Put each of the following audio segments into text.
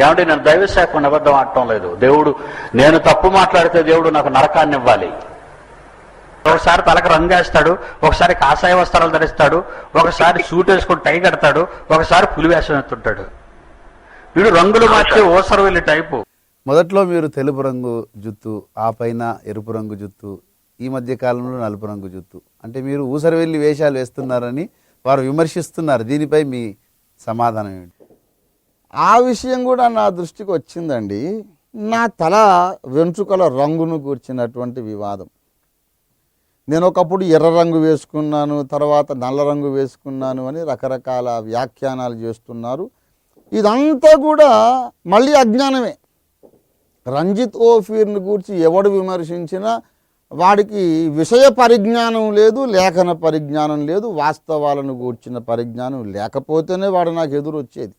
ఏమంటే నేను దైవ శాఖను అబద్ధం ఆడటం లేదు. దేవుడు నేను తప్పు మాట్లాడితే దేవుడు నాకు నరకాన్ని ఇవ్వాలి. ఒకసారి తలకు రంగు వేస్తాడు, ఒకసారి కాషాయ వస్త్రాలు ధరిస్తాడు, ఒకసారి సూట్ వేసుకుని టై కడతాడు, ఒకసారి పులి వేషం ఎత్తుంటాడు. వీడు రంగులు మార్చే ఓసరవెల్లి టైపు. మొదట్లో మీరు తెలుపు రంగు జుత్తు, ఆ పైన ఎరుపు రంగు జుత్తు, ఈ మధ్య కాలంలో నలుపు రంగు జుత్తు, అంటే మీరు ఊసరవెల్లి వేషాలు వేస్తున్నారని వారు విమర్శిస్తున్నారు. దీనిపై మీ సమాధానం ఏంటి? ఆ విషయం కూడా నా దృష్టికి వచ్చిందండి. నా తల వెంట్రుకల రంగును కూర్చున్నటువంటి వివాదం. నేను ఒకప్పుడు ఎర్ర రంగు వేసుకున్నాను, తర్వాత నల్ల రంగు వేసుకున్నాను అని రకరకాల వ్యాఖ్యానాలు చేస్తున్నారు. ఇదంతా కూడా మళ్ళీ అజ్ఞానమే. రంజిత్ ఓఫీర్ని గురించి ఎవడు విమర్శించినా వాడికి విషయ పరిజ్ఞానం లేదు, లేఖన పరిజ్ఞానం లేదు, వాస్తవాలను గూర్చిన పరిజ్ఞానం లేకపోతేనే వాడు నాకు ఎదురు వచ్చేది.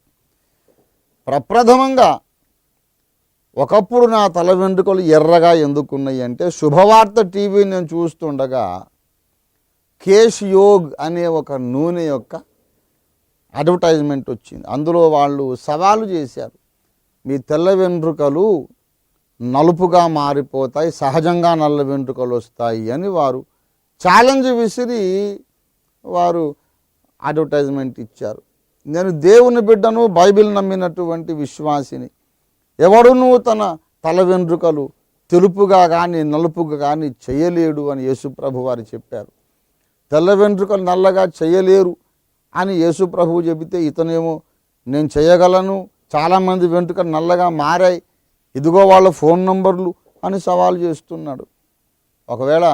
ప్రప్రథమంగా ఒకప్పుడు నా తల వెంట్రుకలు ఎర్రగా ఎందుకున్నాయి అంటే, శుభవార్త టీవీ నేను చూస్తుండగా కేశ్ యోగ్ అనే ఒక నూనె యొక్క అడ్వర్టైజ్మెంట్ వచ్చింది. అందులో వాళ్ళు సవాలు చేశారు, మీ తెల్ల వెంట్రుకలు నలుపుగా మారిపోతాయి, సహజంగా నల్ల వెంట్రుకలు వస్తాయి అని వారు ఛాలెంజ్ విసిరి వారు అడ్వర్టైజ్మెంట్ ఇచ్చారు. నేను దేవుని బిడ్డను, బైబిల్ నమ్మినటువంటి విశ్వాసిని. ఎవడునూ తన తల వెంట్రుకలు తెలుపుగా కానీ నలుపుగా కానీ చేయలేడు అని యేసుప్రభు వారు చెప్పారు. తెల్ల వెంట్రుకలు నల్లగా చేయలేరు అని యేసుప్రభు చెబితే, ఇతనేమో నేను చేయగలను, చాలామంది వెంట్రుకలు నల్లగా మారాయి, ఇదిగో వాళ్ళ ఫోన్ నంబర్లు అని సవాల్ చేస్తున్నాడు. ఒకవేళ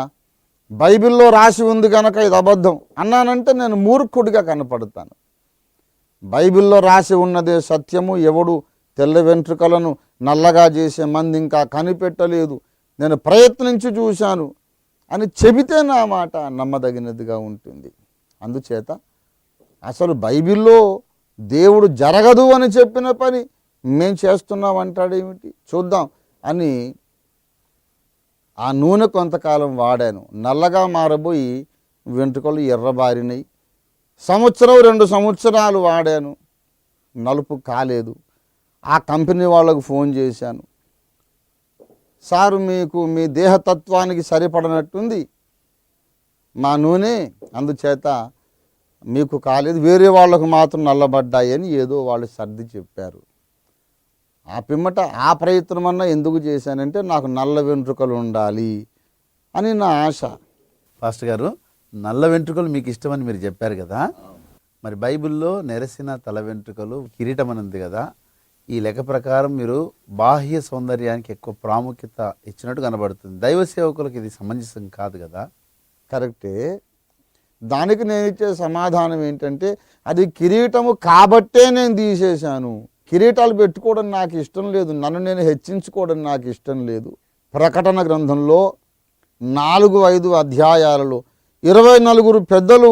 బైబిల్లో రాసి ఉంది కనుక ఇది అబద్ధం అన్నానంటే నేను మూర్ఖుడిగా కనపడతాను. బైబిల్లో రాసి ఉన్నదే సత్యము. ఎవడు తెల్ల వెంట్రుకలను నల్లగా చేసే మంది ఇంకా కనిపెట్టలేదు, నేను ప్రయత్నించి చూశాను అని చెబితే నా మాట నమ్మదగినదిగా ఉంటుంది. అందుచేత అసలు బైబిల్లో దేవుడు జరగదు అని చెప్పిన పని మేం చేస్తున్నాం అంటాడేమిటి, చూద్దాం అని ఆ నూనె కొంతకాలం వాడాను. నల్లగా మారబోయి వెంట్రుకలు ఎర్రబారినాయి. 1-2 సంవత్సరాలు వాడాను, నలుపు కాలేదు. ఆ కంపెనీ వాళ్ళకు ఫోన్ చేశాను, సారు మీకు మీ దేహతత్వానికి సరిపడనట్టుంది మా నూనె, అందుచేత మీకు కాలేదు, వేరే వాళ్ళకు మాత్రం నల్లబడ్డాయి అని ఏదో వాళ్ళు సర్ది చెప్పారు. ఆ పిమ్మట ఆ ప్రయత్నమన్నా ఎందుకు చేశానంటే, నాకు నల్ల వెంట్రుకలు ఉండాలి అని నా ఆశ. పాస్టర్ గారు, నల్ల వెంట్రుకలు మీకు ఇష్టమని మీరు చెప్పారు కదా, మరి బైబిల్లో నెరసిన తల వెంట్రుకలు కిరీటం అని ఉంది కదా, ఈ లెక్క ప్రకారం మీరు బాహ్య సౌందర్యానికి ఎక్కువ ప్రాముఖ్యత ఇచ్చినట్టు కనబడుతుంది. దైవ సేవకులకు ఇది సమంజసం కాదు కదా? కరెక్టే. దానికి నేను ఇచ్చే సమాధానం ఏంటంటే, అది కిరీటము కాబట్టే నేను తీసేశాను. కిరీటాలు పెట్టుకోవడం నాకు ఇష్టం లేదు, నన్ను నేను హెచ్చించుకోవడం నాకు ఇష్టం లేదు. ప్రకటన గ్రంథంలో 4-5 అధ్యాయాలలో 24 పెద్దలు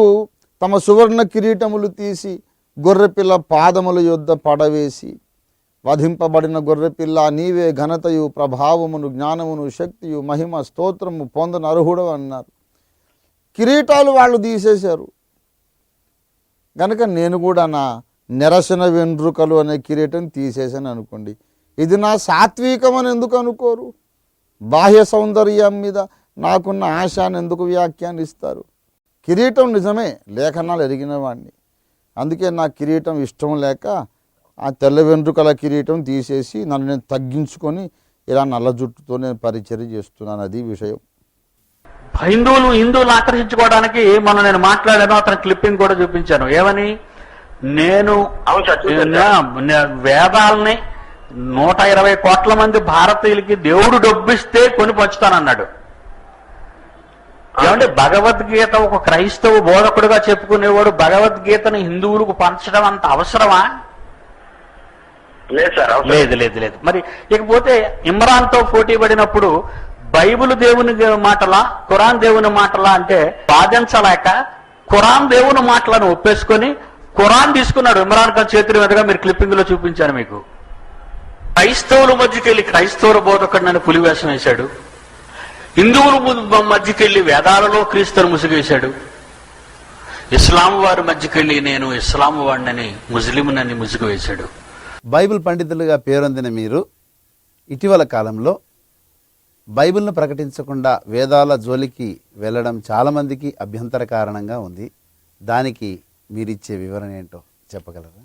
తమ సువర్ణ కిరీటములు తీసి గొర్రెపిల్ల పాదముల యొద్ద పడవేసి, వధింపబడిన గొర్రెపిల్ల నీవే ఘనతయు ప్రభావమును జ్ఞానమును శక్తియు మహిమ స్తోత్రము పొందను అర్హుడు అన్నారు. కిరీటాలు వాళ్ళు తీసేశారు కనుక నేను కూడా నా నెరసిన వెంట్రుకలు అనే కిరీటం తీసేసాను అనుకోండి. ఇది నా సాత్వికం అని ఎందుకు అనుకోరు? బాహ్య సౌందర్యం మీద నాకున్న ఆశాన్ని ఎందుకు వ్యాఖ్యానిస్తారు? కిరీటం నిజమే, లేఖనాలు ఎరిగిన వాడిని, అందుకే నా కిరీటం ఇష్టం లేక ఆ తెల్ల వెంట్రుకల కిరీటం తీసేసి నన్ను నేను తగ్గించుకొని ఇలా నల్ల జుట్టుతో నేను పరిచర్య చేస్తున్నాను. అది విషయం. హిందువులు ఆకర్షించుకోవడానికి నేను మాట్లాడాను, అతను క్లిప్పింగ్ కూడా చూపించాను. ఏమని, నేను వేదాలని 120 కోట్ల మంది భారతీయులకి దేవుడు డబ్బిస్తే కొని పంచుతానన్నాడు. ఏమంటే భగవద్గీత ఒక క్రైస్తవ బోధకుడుగా చెప్పుకునేవాడు భగవద్గీతను హిందువులకు పంచడం అంత అవసరమా? లేదు లేదు లేదు. మరి ఇకపోతే ఇమ్రాన్తో పోటీ పడినప్పుడు బైబిల్ దేవుని మాటలా ఖురాన్ దేవుని మాటలా అంటే వాదించలేక ఖురాన్ దేవుని మాటలను ఒప్పేసుకొని ఖురాన్ తీసుకున్నాడు ఇమ్రాన్ ఖాన్ చేతుల మీదుగా. మీరు క్లిప్పింగ్ లో చూపించాను మీకు. క్రైస్తవుల మధ్యకెళ్ళి క్రైస్తవుల బోధకుడు నన్ను పులివేషం వేశాడు. హిందువుల మధ్యకెళ్ళి వేదాలలో క్రీస్తుని ముసుగేశాడు. ఇస్లాం వారి మధ్యకెళ్ళి నేను ఇస్లాం వాడినని ముస్లింనని ముసుగు వేశాడు. బైబిల్ పండితులుగా పేరొందిన మీరు ఇటీవల కాలంలో బైబిల్ను ప్రకటించకుండా వేదాల జోలికి వెళ్ళడం చాలామందికి అభ్యంతర కారణంగా ఉంది. దానికి మీరిచ్చే వివరణ ఏంటో చెప్పగలరా?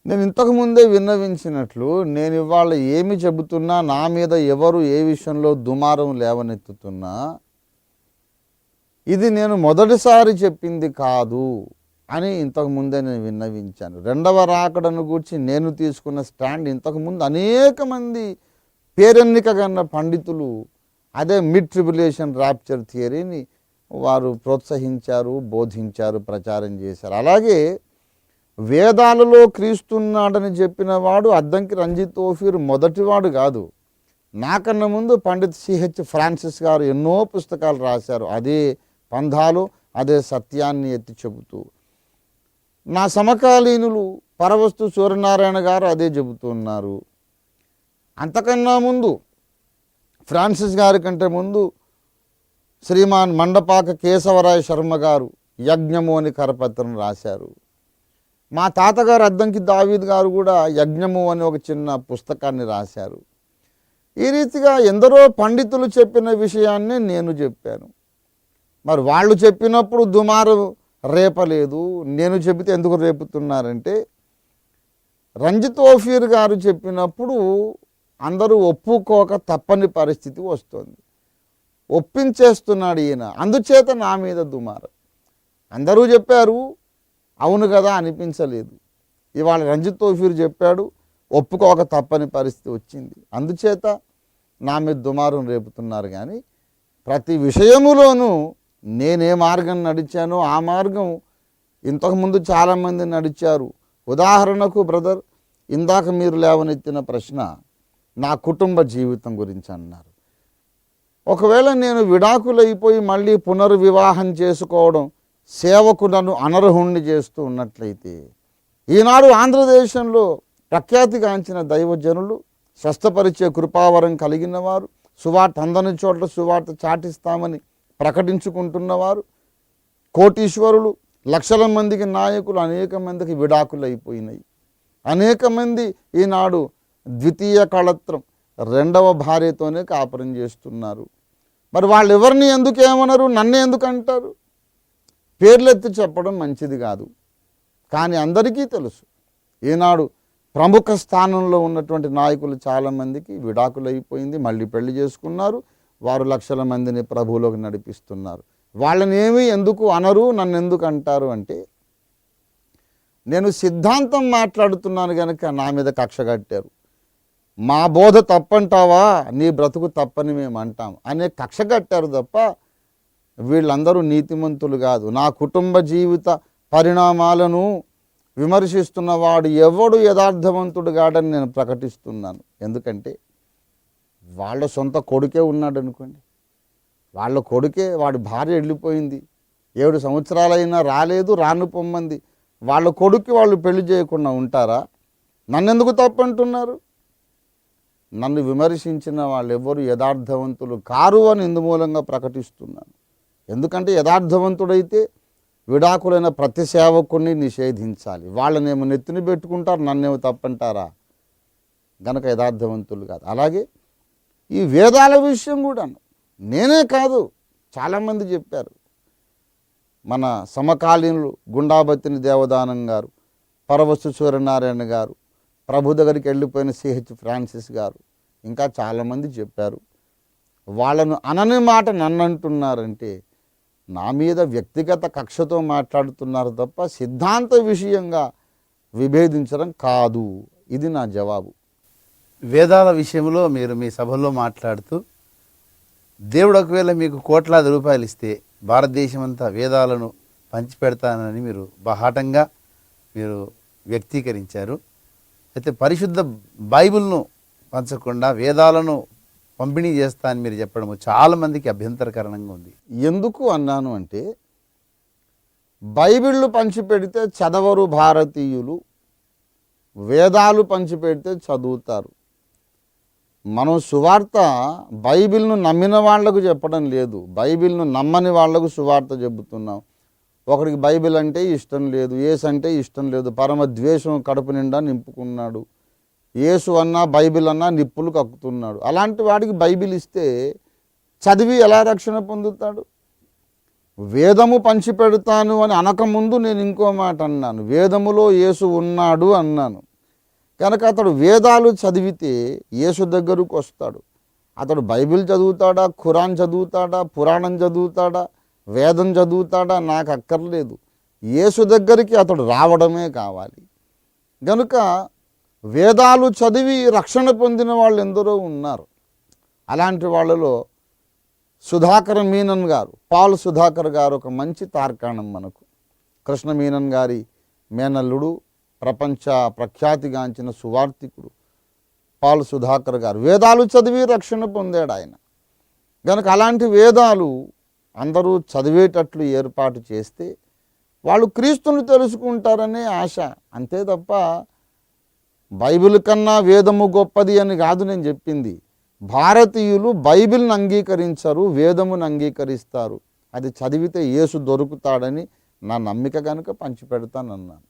నేను ఇంతకు ముందే విన్నవించినట్లు నేను ఇవాళ ఏమి చెబుతున్నా, నా మీద ఎవరు ఏ విషయంలో దుమారం లేవనెత్తుతున్నా, ఇది నేను మొదటిసారి చెప్పింది కాదు అని ఇంతకు ముందే నేను విన్నవించాను. రెండవ రాకడను గూర్చి నేను తీసుకున్న స్టాండ్ ఇంతకుముందు అనేక మంది పేరెన్నికగన్న పండితులు అదే మిడ్ ట్రిబులేషన్ ర్యాప్చర్ థియరీని వారు ప్రోత్సహించారు, బోధించారు, ప్రచారం చేశారు. అలాగే వేదాలలో క్రీస్తున్నాడని చెప్పిన వాడు అద్దంకి రంజిత్ ఓఫీర్ మొదటివాడు కాదు. నాకన్నా ముందు పండిత్ సిహెచ్ ఫ్రాన్సిస్ గారు ఎన్నో పుస్తకాలు రాశారు అదే పంధాలు, అదే సత్యాన్ని ఎత్తి చెబుతూ. నా సమకాలీనులు పరవస్తు సూర్యనారాయణ గారు అదే చెబుతున్నారు. అంతకన్నా ముందు ఫ్రాన్సిస్ గారి కంటే ముందు శ్రీమాన్ మండపాక కేశవరాయ శర్మ గారు యజ్ఞము అని కరపత్రం రాశారు. మా తాతగారు అద్దంకి దావీద్ గారు కూడా యజ్ఞము అని ఒక చిన్న పుస్తకాన్ని రాశారు. ఈ రీతిగా ఎందరో పండితులు చెప్పిన విషయాన్ని నేను చెప్పాను. మరి వాళ్ళు చెప్పినప్పుడు దుమారు రేపలేదు, నేను చెబితే ఎందుకు రేపుతున్నారంటే, రంజిత్ ఓఫీర్ గారు చెప్పినప్పుడు అందరూ ఒప్పుకోక తప్పని పరిస్థితి వస్తుంది. ఒప్పించేస్తున్నాడు ఈయన, అందుచేత నా మీద దుమారం. అందరూ చెప్పారు, అవును కదా అనిపించలేదు. ఇవాళ రంజిత్ ఓఫీర్ చెప్పాడు, ఒప్పుకోక తప్పని పరిస్థితి వచ్చింది, అందుచేత నా మీద దుమారం రేపుతున్నారు. కానీ ప్రతి విషయములోనూ నేనే మార్గం నడిచానో ఆ మార్గం ఇంతకుముందు చాలామంది నడిచారు. ఉదాహరణకు బ్రదర్, ఇందాక మీరు లేవనెత్తిన ప్రశ్న నా కుటుంబ జీవితం గురించి అన్నారు. ఒకవేళ నేను విడాకులైపోయి మళ్ళీ పునర్వివాహం చేసుకోవడం సేవకులను అనర్హుణ్ణి చేస్తూ ఉన్నట్లయితే, ఈనాడు ఆంధ్రదేశంలో ప్రఖ్యాతిగాంచిన దైవజనులు, స్వస్థపరిచే కృపావరం కలిగిన వారు, సువార్త అందని చోట్ల సువార్త చాటిస్తామని ప్రకటించుకుంటున్నవారు, కోటీశ్వరులు, లక్షల మందికి నాయకులు, అనేక మందికి విడాకులు అయిపోయినాయి. అనేక మంది ఈనాడు ద్వితీయ కళత్రం రెండవ భార్యతోనే కాపురం చేస్తున్నారు. మరి వాళ్ళు ఎవరిని ఎందుకు ఏమనరు, నన్ను ఎందుకు అంటారు? పేర్లెత్తి చెప్పడం మంచిది కాదు. కానీ అందరికీ తెలుసు, ఈనాడు ప్రముఖ స్థానంలో ఉన్నటువంటి నాయకులు చాలామందికి విడాకులు అయిపోయింది, మళ్ళీ పెళ్లి చేసుకున్నారు. వారు లక్షల మందిని ప్రభువులోకి నడిపిస్తున్నారు. వాళ్ళని ఏమీ ఎందుకు అనరు, నన్ను ఎందుకు అంటారు అంటే, నేను సిద్ధాంతం మాట్లాడుతున్నాను కనుక నా మీద కక్ష కట్టారు. మా బోధ తప్పంటావా, నీ బ్రతుకు తప్పని మేము అంటాం అనే కక్ష కట్టారు తప్ప వీళ్ళందరూ నీతిమంతులు కాదు. నా కుటుంబ జీవిత పరిణామాలను విమర్శిస్తున్నవాడు ఎవడు యథార్థవంతుడు కాడని నేను ప్రకటిస్తున్నాను. ఎందుకంటే వాళ్ళ సొంత కొడుకే ఉన్నాడు అనుకోండి, వాళ్ళ కొడుకే, వాడి భార్య వెళ్ళిపోయింది, 7 సంవత్సరాలైనా రాలేదు, రాను పొమ్మంది, వాళ్ళ కొడుక్కి వాళ్ళు పెళ్లి చేయకుండా ఉంటారా? నన్నెందుకు తప్పంటున్నారు? నన్ను విమర్శించిన వాళ్ళు ఎవరు యథార్థవంతులు కారు అని ఇందుమూలంగా ప్రకటిస్తున్నాను. ఎందుకంటే యథార్థవంతుడైతే విడాకులైన ప్రతి సేవకుడిని నిషేధించాలి. వాళ్ళనేమో నెత్తిని పెట్టుకుంటారు, నన్నేమో తప్పంటారా? గనక యథార్థవంతులు కాదు. అలాగే ఈ వేదాల విషయం కూడా నేనే కాదు, చాలామంది చెప్పారు. మన సమకాలీనులు గుండాబత్తిని దేవదానం గారు, పరవస్తు సూర్యనారాయణ గారు, ప్రభు దగ్గరికి వెళ్ళిపోయిన సిహెచ్ ఫ్రాన్సిస్ గారు, ఇంకా చాలామంది చెప్పారు. వాళ్ళను అనని మాట నన్ను అంటున్నారంటే నా మీద వ్యక్తిగత కక్షతో మాట్లాడుతున్నారు తప్ప సిద్ధాంత విషయంగా విభేదించడం కాదు. ఇది నా జవాబు. వేదాల విషయంలో మీరు మీ సభల్లో మాట్లాడుతూ, దేవుడు ఒకవేళ మీకు కోట్లాది రూపాయలు ఇస్తే భారతదేశం అంతా వేదాలను పంచిపెడతానని మీరు బాహాటంగా మీరు వ్యక్తీకరించారు. అయితే పరిశుద్ధ బైబిల్ను పంచకుండా వేదాలను పంపిణీ చేస్తా అని మీరు చెప్పడం చాలామందికి అభ్యంతరకరంగా ఉంది. ఎందుకు అన్నాను అంటే, బైబిళ్ళు పంచిపెడితే చదవరు భారతీయులు, వేదాలు పంచిపెడితే చదువుతారు. మనం సువార్త బైబిల్ను నమ్మిన వాళ్లకు చెప్పడం లేదు, బైబిల్ను నమ్మని వాళ్లకు సువార్త చెబుతున్నాం. ఒకడికి బైబిల్ అంటే ఇష్టం లేదు, యేసు అంటే ఇష్టం లేదు, పరమ ద్వేషం కడుపు నిండా నింపుకున్నాడు, యేసు అన్నా బైబిల్ అన్నా నిప్పులు కక్కుతున్నాడు. అలాంటి వాడికి బైబిల్ ఇస్తే చదివి ఎలా రక్షణ పొందుతాడు? వేదము పంచిపెడతాను అని అనకముందు నేను ఇంకో మాట అన్నాను, వేదములో యేసు ఉన్నాడు అన్నాను. కనుక అతడు వేదాలు చదివితే యేసు దగ్గరకు వస్తాడు. అతడు బైబిల్ చదువుతాడా, ఖురాన్ చదువుతాడా, పురాణం చదువుతాడా, వేదం చదువుతాడా నాకు అక్కర్లేదు, యేసు దగ్గరికి అతడు రావడమే కావాలి. గనుక వేదాలు చదివి రక్షణ పొందిన వాళ్ళు ఎందరో ఉన్నారు. అలాంటి వాళ్ళలో సుధాకర్ మీనన్ గారు, పాల్ సుధాకర్ గారు ఒక మంచి తార్కాణం మనకు. కృష్ణ మీనన్ గారి మేనల్లుడు, ప్రపంచ ప్రఖ్యాతిగాంచిన సువార్థికుడు పాల్ సుధాకర్ గారు వేదాలు చదివి రక్షణ పొందాడు ఆయన. కనుక అలాంటి వేదాలు అందరూ చదివేటట్లు ఏర్పాటు చేస్తే వాళ్ళు క్రీస్తుని తెలుసుకుంటారనే ఆశ, అంతే తప్ప బైబిల్ కన్నా వేదము గొప్పది అని కాదు నేను చెప్పింది. భారతీయులు బైబిల్ని అంగీకరించరు, వేదమును అంగీకరిస్తారు. అది చదివితే యేసు దొరుకుతాడని నా నమ్మిక కనుక పంచిపెడతానన్నాను.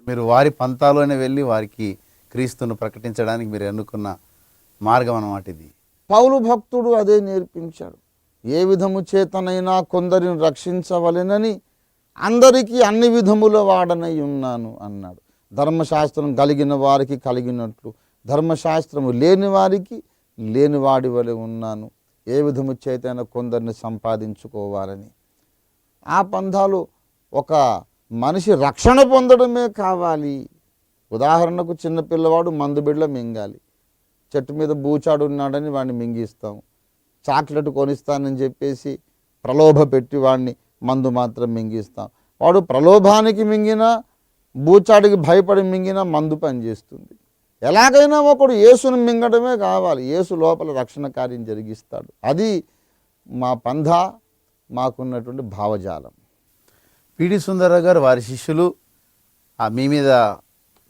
మీరు వారి పంతాలోనే వెళ్ళి వారికి క్రీస్తును ప్రకటించడానికి మీరు ఎన్నుకున్న మార్గం అన్నమాట ఇది. పౌలు భక్తుడు అదే నేర్పించాడు. ఏ విధము చేతనైనా కొందరిని రక్షించవలెనని అందరికీ అన్ని విధముల వాడనై ఉన్నాను అన్నాడు. ధర్మశాస్త్రం కలిగిన వారికి కలిగినట్లు, ధర్మశాస్త్రము లేని వారికి లేనివాడి వలె ఉన్నాను, ఏ విధము చేతైనా కొందరిని సంపాదించుకోవాలని. ఆ పంథాలు ఒక మనిషి రక్షణ పొందడమే కావాలి. ఉదాహరణకు చిన్నపిల్లవాడు మందు బిళ్ళ మింగాలి, చెట్టు మీద బూచాడు ఉన్నాడని వాడిని మింగిస్తాం. చాక్లెట్ కొనిస్తానని చెప్పేసి ప్రలోభ పెట్టి వాడిని మందు మాత్రం మింగిస్తాం. వాడు ప్రలోభానికి మింగినా, బూచాడికి భయపడి మింగినా మందు పనిచేస్తుంది. ఎలాగైనా ఒకడు యేసును మింగడమే కావాలి, యేసు లోపల రక్షణ కార్యం జరిగిస్తాడు. అది మా పంథ, మాకున్నటువంటి భావజాలం. పిడి సుందరరావు గారు వారి శిష్యులు మీ మీద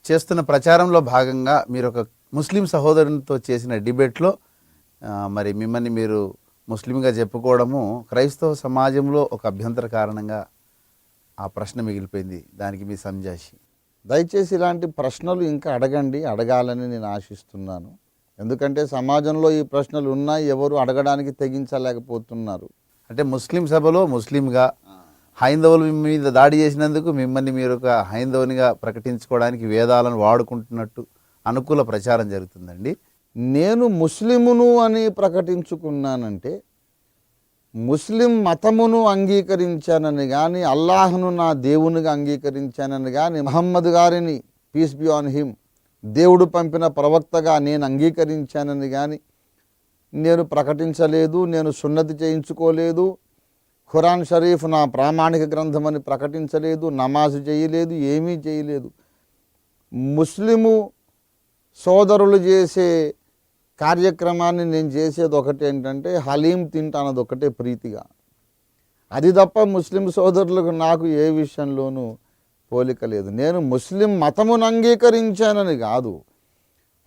చేస్తున్న ప్రచారంలో భాగంగా మీరు ఒక ముస్లిం సహోదరునితో చేసిన డిబేట్లో మరి మిమ్మల్ని మీరు ముస్లింగా చెప్పుకోవడము క్రైస్తవ సమాజంలో ఒక అభ్యంతర కారణంగా ఆ ప్రశ్న మిగిలిపోయింది. దానికి మీ సంజాషి. దయచేసి ఇలాంటి ప్రశ్నలు ఇంకా అడగండి, అడగాలని నేను ఆశిస్తున్నాను. ఎందుకంటే సమాజంలో ఈ ప్రశ్నలు ఉన్నాయి, ఎవరు అడగడానికి తెగించలేకపోతున్నారు. అంటే ముస్లిం సభలో ముస్లింగా హైందవుల మీద దాడి చేసినందుకు మిమ్మల్ని మీరు ఒక హైందవునిగా ప్రకటించుకోవడానికి వేదాలను వాడుకుంటున్నట్టు అనుకూల ప్రచారం జరుగుతుందండి. నేను ముస్లిమును అని ప్రకటించుకున్నానంటే ముస్లిం మతమును అంగీకరించానని కానీ, అల్లాహ్ను నా దేవునిగా అంగీకరించానని కానీ, మహమ్మద్ గారిని పీస్ బి ఆన్ హిమ్ దేవుడు పంపిన ప్రవక్తగా నేను అంగీకరించానని కానీ నేను ప్రకటించలేదు. నేను సున్నతి చేయించుకోలేదు, ఖురాన్ షరీఫ్ నా ప్రామాణిక గ్రంథమని ప్రకటించలేదు, నమాజ్ చేయలేదు, ఏమీ చేయలేదు. ముస్లిము సోదరులు చేసే కార్యక్రమాన్ని నేను చేసేది ఒకటి ఏంటంటే హలీం తింటానది ఒకటే ప్రీతిగా. అది తప్ప ముస్లిం సోదరులకు నాకు ఏ విషయంలోనూ పోలిక లేదు. నేను ముస్లిం మతమును అంగీకరించానని కాదు,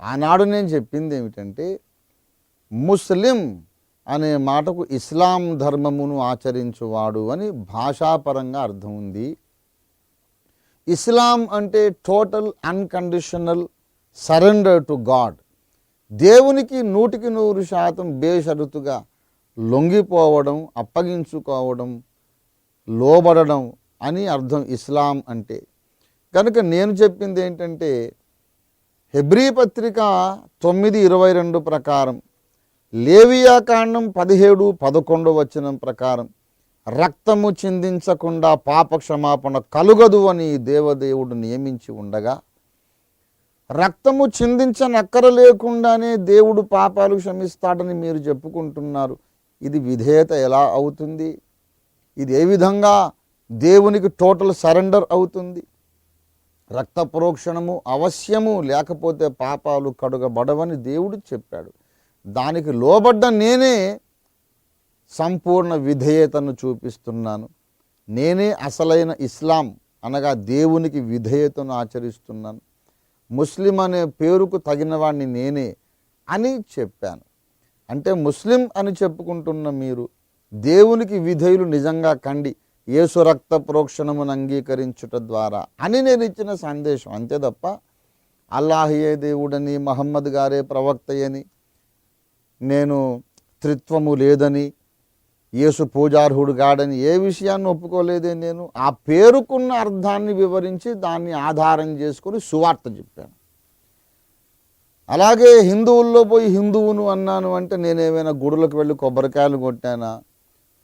ఆనాడు నేను చెప్పింది ఏమిటంటే ముస్లిం అనే మాటకు ఇస్లాం ధర్మమును ఆచరించువాడు అని భాషాపరంగా అర్థం ఉంది. ఇస్లాం అంటే total unconditional surrender to God, దేవునికి 100% బేషరతుగా లొంగిపోవడం, అప్పగించుకోవడం, లోబడడం అని అర్థం ఇస్లాం అంటే. కనుక నేను చెప్పింది ఏంటంటే హెబ్రీ పత్రిక 9:22 ప్రకారం, లేవియా కాండం 17:11 వచనం ప్రకారం రక్తము చిందించకుండా పాప క్షమాపణ కలుగదు అని దేవదేవుడు నియమించి ఉండగా, రక్తము చిందించనక్కర లేకుండానే దేవుడు పాపాలు క్షమిస్తాడని మీరు చెప్పుకుంటున్నారు. ఇది విధేయత ఎలా అవుతుంది? ఇది ఏ విధంగా దేవునికి టోటల్ సరెండర్ అవుతుంది? రక్త ప్రోక్షణము అవశ్యము, లేకపోతే పాపాలు కడుగబడవని దేవుడు చెప్పాడు. దానికి లోబడ్డ నేనే సంపూర్ణ విధేయతను చూపిస్తున్నాను. నేనే అసలైన ఇస్లాం అనగా దేవునికి విధేయతను ఆచరిస్తున్నాను. ముస్లిం అనే పేరుకు తగిన వాడిని నేనే అని చెప్పాను. అంటే ముస్లిం అని చెప్పుకుంటున్న మీరు దేవునికి విధేయులు నిజంగా కండి, యేసు రక్త ప్రోక్షణమును అంగీకరించుట ద్వారా అని నేను ఇచ్చిన సందేశం. అంతే తప్ప అల్లాహయే దేవుడని, మహమ్మద్ గారే ప్రవక్తయని, నేను త్రిత్వము లేదని, యేసు పూజార్హుడు గాడని ఏ విషయాన్ని ఒప్పుకోలేదే నేను. ఆ పేరుకున్న అర్థాన్ని వివరించి దాన్ని ఆధారం చేసుకొని సువార్త చెప్పాను. అలాగే హిందువుల్లో పోయి హిందువును అన్నాను అంటే నేనేమైనా గుడులకు వెళ్ళి కొబ్బరికాయలు కొట్టానా,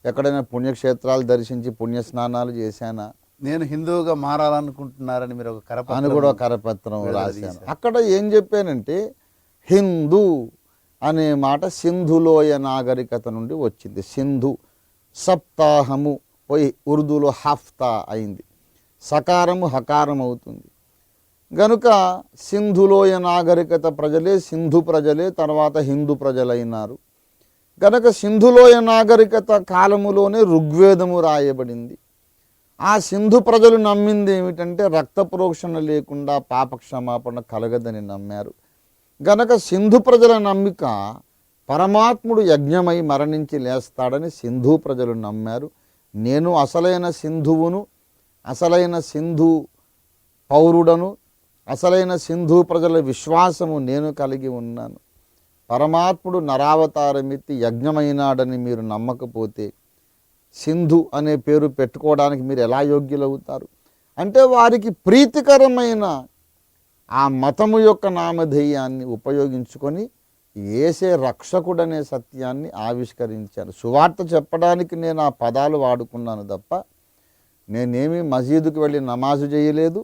ఎక్కడైనా పుణ్యక్షేత్రాలు దర్శించి పుణ్యస్నానాలు చేశానా, నేను హిందువుగా మారాలనుకుంటున్నారని మీరు ఒక అని కూడా కరపత్రం రాశాను. అక్కడ ఏం చెప్పానంటే హిందూ అనే మాట సింధులోయ నాగరికత నుండి వచ్చింది. సింధు సప్తాహము పోయి ఉర్దూలో హఫ్తా అయింది, సకారము హకారం అవుతుంది. గనుక సింధులోయ నాగరికత ప్రజలే సింధు ప్రజలే తర్వాత హిందూ ప్రజలైనారు. గనక సింధులోయ నాగరికత కాలములోనే ఋగ్వేదము రాయబడింది. ఆ సింధు ప్రజలు నమ్మింది ఏమిటంటే రక్త ప్రోక్షణ లేకుండా పాపక్షమాపణ కలగదని నమ్మారు. గనక సింధు ప్రజల నమ్మిక పరమాత్ముడు యజ్ఞమై మరణించి లేస్తాడని సింధు ప్రజలు నమ్మారు. నేను అసలైన సింధువును, అసలైన సింధు పౌరుడను, అసలైన సింధు ప్రజల విశ్వాసము నేను కలిగి ఉన్నాను. పరమాత్ముడు నరావతారమెత్తి యజ్ఞమైనాడని మీరు నమ్మకపోతే సింధు అనే పేరు పెట్టుకోవడానికి మీరు ఎలా యోగ్యులవుతారు? అంటే వారికి ప్రీతికరమైన ఆ మతము యొక్క నామధేయాన్ని ఉపయోగించుకొని యేసే రక్షకుడనే సత్యాన్ని ఆవిష్కరించాను. సువార్త చెప్పడానికి నేను ఆ పదాలు వాడుకున్నాను తప్ప నేనేమి మసీదుకు వెళ్ళి నమాజు చేయలేదు,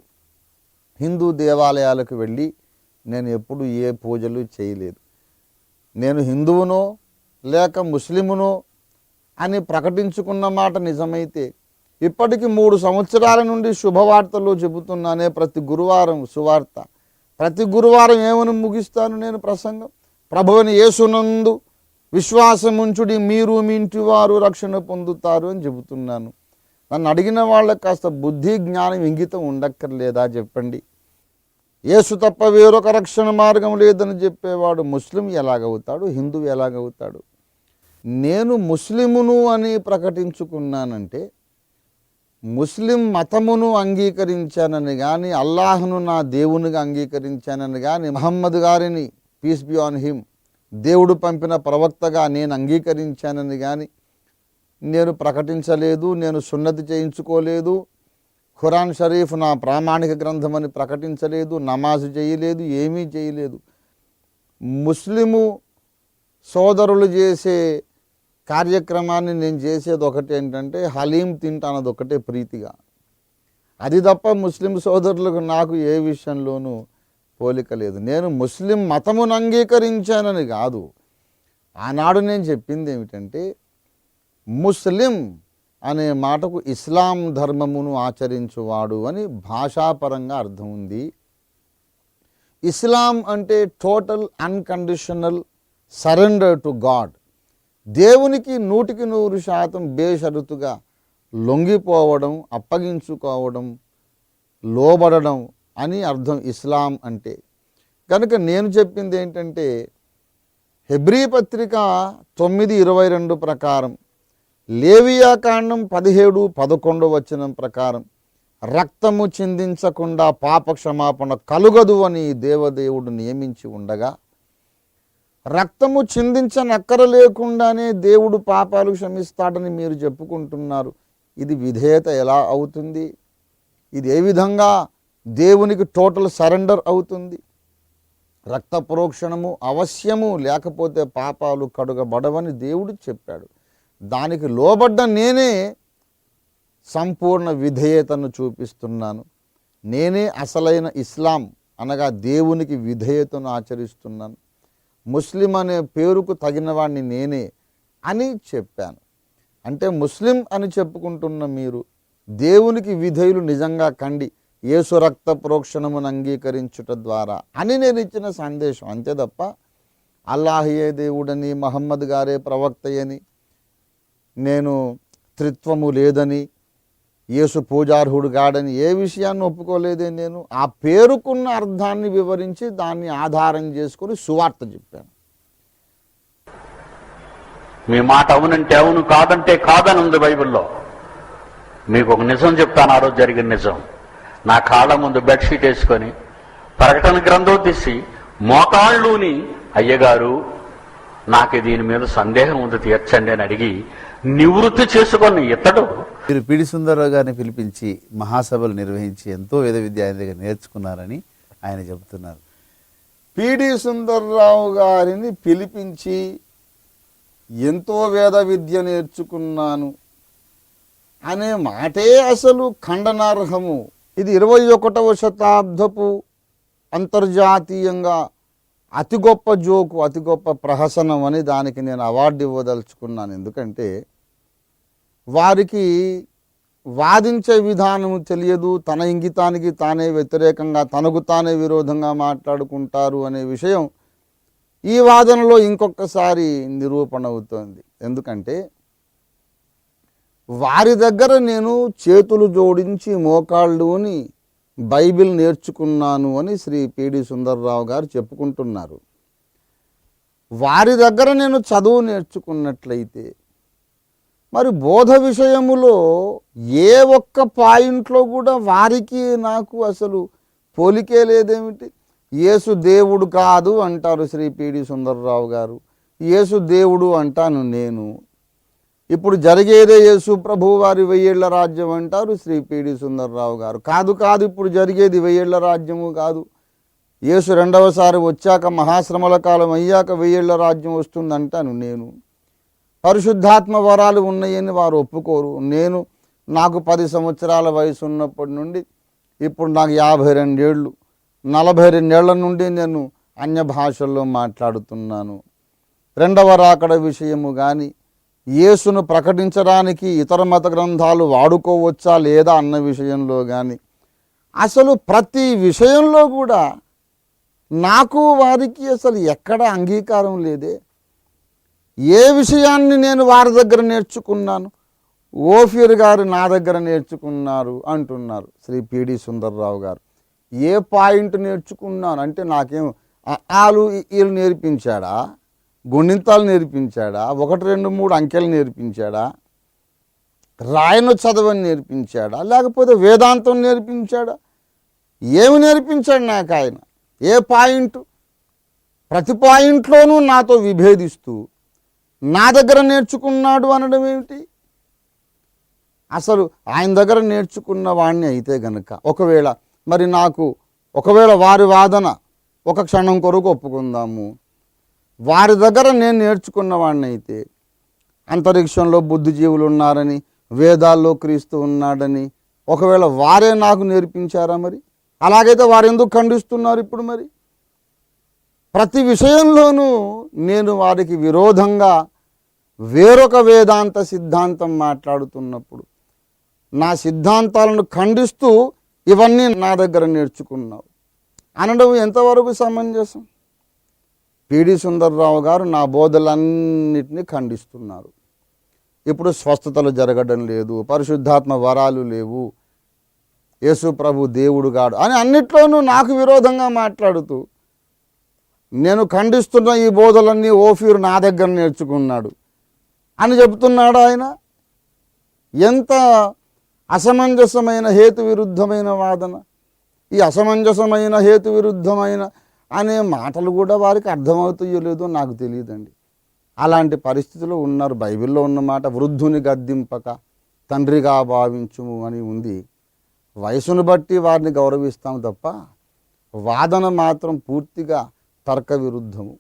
హిందూ దేవాలయాలకు వెళ్ళి నేను ఎప్పుడు ఏ పూజలు చేయలేదు. నేను హిందువునో లేక ముస్లిమునో అని ప్రకటించుకున్న మాట నిజమైతే ఇప్పటికి 3 సంవత్సరాల నుండి శుభవార్తలు చెబుతున్నానే ప్రతి గురువారం సువార్త. ప్రతి గురువారం ఏమని ముగిస్తాను నేను ప్రసంగం? ప్రభువుని యేసునందు విశ్వాసముంచుడి మీరు మీ ఇంటి వారు రక్షణ పొందుతారు అని చెబుతున్నాను. నన్ను అడిగిన వాళ్ళకి కాస్త బుద్ధి జ్ఞానం ఇంగితం ఉండక్కర్లేదా చెప్పండి? యేసు తప్ప వేరొక రక్షణ మార్గం లేదని చెప్పేవాడు ముస్లిం ఎలాగవుతాడు? హిందువు ఎలాగవుతాడు? నేను ముస్లిమును అని ప్రకటించుకున్నానంటే ముస్లిం మతమును అంగీకరించానని కానీ, అల్లాహ్ను నా దేవునిగా అంగీకరించానని కానీ, మహమ్మద్ గారిని పీస్ బి ఆన్ హిమ్ దేవుడు పంపిన ప్రవక్తగా నేను అంగీకరించానని కానీ నేను ప్రకటించలేదు. నేను సున్నతి చేయించుకోలేదు, ఖురాన్ షరీఫ్ నా ప్రామాణిక గ్రంథం అని ప్రకటించలేదు, నమాజు చేయలేదు, ఏమీ చేయలేదు. ముస్లిము సోదరులు చేసే కార్యక్రమాన్ని నేను చేసేది ఒకటి ఏంటంటే హలీం తింటానది ఒకటే ప్రీతిగా. అది తప్ప ముస్లిం సోదరులకు నాకు ఏ విషయంలోనూ పోలిక లేదు. నేను ముస్లిం మతమును అంగీకరించానని కాదు. ఆనాడు నేను చెప్పింది ఏమిటంటే ముస్లిం అనే మాటకు ఇస్లాం ధర్మమును ఆచరించువాడు అని భాషాపరంగా అర్థం ఉంది. ఇస్లాం అంటే total unconditional surrender to God. దేవునికి 100% బేషరతుగా లొంగిపోవడం, అప్పగించుకోవడం, లోబడడం అని అర్థం ఇస్లాం అంటే. కనుక నేను చెప్పింది ఏంటంటే హెబ్రీ పత్రిక 9:22 ప్రకారం, లేవియా కాండం 17:11 వచనం ప్రకారం రక్తము చిందించకుండా పాప క్షమాపణ కలుగదు అని దేవదేవుడు నియమించి ఉండగా రక్తము చిందించనక్కర లేకుండానే దేవుడు పాపాలు క్షమిస్తాడని మీరు చెప్పుకుంటున్నారు. ఇది విధేయత ఎలా అవుతుంది? ఇది ఏ విధంగా దేవునికి టోటల్ సరెండర్ అవుతుంది? రక్త ప్రోక్షణము అవశ్యము, లేకపోతే పాపాలు కడుగబడవని దేవుడు చెప్పాడు. దానికి లోబడ్డ నేనే సంపూర్ణ విధేయతను చూపిస్తున్నాను. నేనే అసలైన ఇస్లాం అనగా దేవునికి విధేయతను ఆచరిస్తున్నాను. ముస్లిం అనే పేరుకు తగిన వాడిని నేనే అని చెప్పాను. అంటే ముస్లిం అని చెప్పుకుంటున్న మీరు దేవునికి విధేయులు నిజంగా కండి యేసు రక్త ప్రోక్షణమును అంగీకరించుట ద్వారా అని నేను ఇచ్చిన సందేశం. అంతే తప్ప అల్లాహయే దేవుడని, మహమ్మద్ గారే ప్రవక్తయని, నేను త్రిత్వము లేదని, యేసు పూజార్హుడు గాడని ఏ విషయాన్ని ఒప్పుకోలేదే నేను. ఆ పేరుకున్న అర్థాన్ని వివరించి దాన్ని ఆధారం చేసుకొని సువార్త చెప్పాను. మీ మాట అవునంటే అవును, కాదంటే కాదని ఉంది బైబిల్లో. మీకు ఒక నిజం చెప్తాను, ఆ రోజు జరిగిన నిజం. నా కాళ్ళ ముందు బెడ్షీట్ వేసుకొని ప్రకటన గ్రంథం తీసి మోకాళ్ళుని, అయ్యగారు నాకు దీని మీద సందేహం ఉంది తీర్చండి అని అడిగి నివృత్తి చేసుకున్న ఇతడు మీరు పిడి సుందరరావు గారిని పిలిపించి మహాసభలు నిర్వహించి ఎంతో వేద విద్య ఆయన దగ్గర నేర్చుకున్నారని ఆయన చెబుతున్నారు. పిడి సుందర్రావు గారిని పిలిపించి ఎంతో వేద విద్య నేర్చుకున్నాను అనే మాటే అసలు ఖండనార్హము. ఇది 21వ శతాబ్దపు అంతర్జాతీయంగా అతి గొప్ప జోకు, అతి గొప్ప ప్రహసనం అని దానికి నేను అవార్డు ఇవ్వదలుచుకున్నాను. ఎందుకంటే వారికి వాదించే విధానము తెలియదు, తన ఇంగితానికి తానే వ్యతిరేకంగా, తనకు తానే విరోధంగా మాట్లాడుకుంటారు అనే విషయం ఈ వాదనలో ఇంకొకసారి నిరూపణ అవుతోంది. ఎందుకంటే వారి దగ్గర నేను చేతులు జోడించి మోకాళ్ళుని బైబిల్ నేర్చుకున్నాను అని శ్రీ పిడి సుందర్రావు గారు చెప్పుకుంటున్నారు. వారి దగ్గర నేను చదువు నేర్చుకున్నట్లయితే మరి బోధ విషయములో ఏ ఒక్క పాయింట్లో కూడా వారికి నాకు అసలు పోలికే లేదేమిటి? యేసు దేవుడు కాదు అంటారు శ్రీ పిడి సుందర్రావు గారు, యేసు దేవుడు అంటాను నేను. ఇప్పుడు జరిగేదే యేసు ప్రభు వారి 1000 ఏళ్ల రాజ్యం అంటారు శ్రీ పిడి సుందర్రావు గారు. కాదు కాదు, ఇప్పుడు జరిగేది 1000 ఏళ్ల రాజ్యము కాదు, యేసు రెండవసారి వచ్చాక మహాశ్రమల కాలం అయ్యాక 1000 ఏళ్ల రాజ్యం వస్తుందంటాను నేను. పరిశుద్ధాత్మ వరాలు ఉన్నాయని వారు ఒప్పుకోరు. నాకు 10 సంవత్సరాల వయసు ఉన్నప్పటి నుండి ఇప్పుడు నాకు 52 ఏళ్ళు, 42 ఏళ్ల నుండి నేను అన్య భాషల్లో మాట్లాడుతున్నాను. రెండవ రాకడ విషయము కానీ, యేసును ప్రకటించడానికి ఇతర మత గ్రంథాలు వాడుకోవచ్చా లేదా అన్న విషయంలో కానీ, అసలు ప్రతి విషయంలో కూడా నాకు వారికి అసలు ఎక్కడ అంగీకారం లేదే. ఏ విషయాన్ని నేను వారి దగ్గర నేర్చుకున్నాను, ఓఫీర్ గారు నా దగ్గర నేర్చుకున్నారు అంటున్నారు శ్రీ పిడి సుందర్రావు గారు. ఏ పాయింట్ నేర్చుకున్నాను అంటే నాకేం ఆలు ఈలు నేర్పించాడా, గుణింతాలు నేర్పించాడా, 1 2 3 అంకెలు నేర్పించాడా, రాయను చదవని నేర్పించాడా, లేకపోతే వేదాంతం నేర్పించాడా? ఏమి నేర్పించాడు నాకు ఆయన? ఏ పాయింట్? ప్రతి పాయింట్లోనూ నాతో విభేదిస్తూ నా దగ్గర నేర్చుకున్నాడు అనడం ఏమిటి? అసలు ఆయన దగ్గర నేర్చుకున్న వాడిని అయితే గనుక ఒకవేళ వారి వాదన ఒక క్షణం కొరకు ఒప్పుకుందాము, వారి దగ్గర నేను నేర్చుకున్న వాడిని అయితే అంతరిక్షంలో బుద్ధిజీవులు ఉన్నారని, వేదాల్లో క్రీస్తు ఉన్నాడని ఒకవేళ వారే నాకు నేర్పించారా? మరి అలాగైతే వారు ఎందుకు ఖండిస్తున్నారు ఇప్పుడు? మరి ప్రతి విషయంలోనూ నేను వారికి విరోధంగా వేరొక వేదాంత సిద్ధాంతం మాట్లాడుతున్నప్పుడు నా సిద్ధాంతాలను ఖండిస్తూ ఇవన్నీ నా దగ్గర నేర్చుకున్నావు అనడం ఎంతవరకు సమంజసం? పిడి సుందర్రావు గారు నా బోధలన్నిటినీ ఖండిస్తున్నారు. ఇప్పుడు స్వస్థతలు జరగడం లేదు, పరిశుద్ధాత్మ వరాలు లేవు, యేసు ప్రభు దేవుడు గాడు అని అన్నిట్లోనూ నాకు విరోధంగా మాట్లాడుతూ నేను ఖండిస్తున్న ఈ బోధలన్నీ ఓఫీరు నా దగ్గర నేర్చుకున్నాడు అని చెబుతున్నాడు ఆయన. ఎంత అసమంజసమైన హేతు విరుద్ధమైన వాదన! ఈ అసమంజసమైన హేతు విరుద్ధమైన అనే మాటలు కూడా వారికి అర్థమవుతాయో లేదో నాకు తెలియదండి. అలాంటి పరిస్థితిలో ఉన్నారు. బైబిల్లో ఉన్న మాట వృద్ధుని గద్దింపక తండ్రిగా భావించుము అని ఉంది. వయసును బట్టి వారిని గౌరవిస్తాం తప్ప వాదన మాత్రం పూర్తిగా తర్క విరుద్ధము.